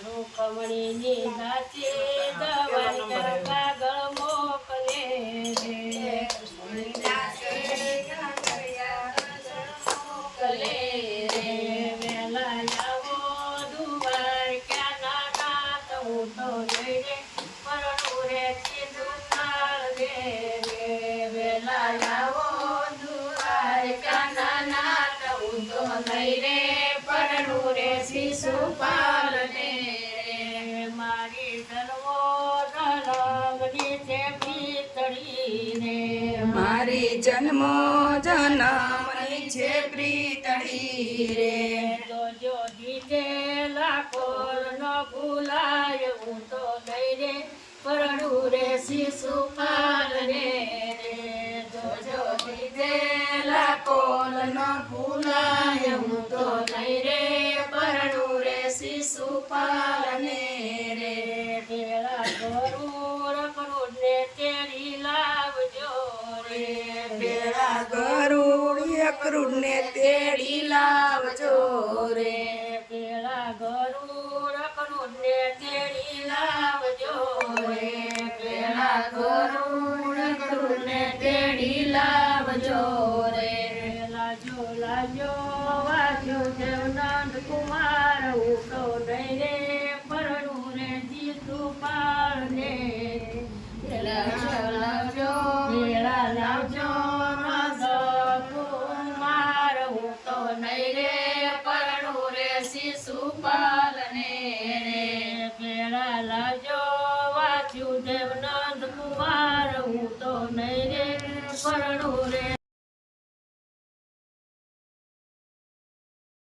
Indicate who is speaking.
Speaker 1: રૂકમણીની નાચે દવાની કાગળ મોકલે રે મોકલે રે વેલા આવો દુવાર ક્યાં નાના તો હું તો જઈ રે પરણું રે સીધું થાળ રે વેલા આવો દુવાર ક્યાં નાના તો હું તો લઈ રે પરણું રે શિશુપાલ ને મારી જન્મો જન્મની છે પ્રીતળી રે
Speaker 2: મારી જન્મો જન્મની છે પ્રીતળી રે
Speaker 1: જોજો દીધેલા કોલ ન ભૂલાય હું તો લઈ રે પરણું રે શિશુપાલ ને જોજો દીધેલા કોલ ન ભૂલાય હું તો લઈ રે પરણું રે શિશુપાલ ને રે પેલા ગરુડ કરુડ ને તેડી લાવજો રે
Speaker 2: પેલા ગરુડ યકરુડ ને તેડી લાવજો રે
Speaker 1: પેલા ગરુડ કરુડ ને તેડી લાવજો રે પેલા ગરુડ કરુડ ને તેડી લાવજો રે લાજો લાજો વાજો દેવનંદ કુમાર ઉઠો નહીં રે પરણું રે શિશુપાલ ને લાવજો વેળા લાવજો નંદ કુમાર ઉઠો નહીં રે પરણું રે શિશુપાલ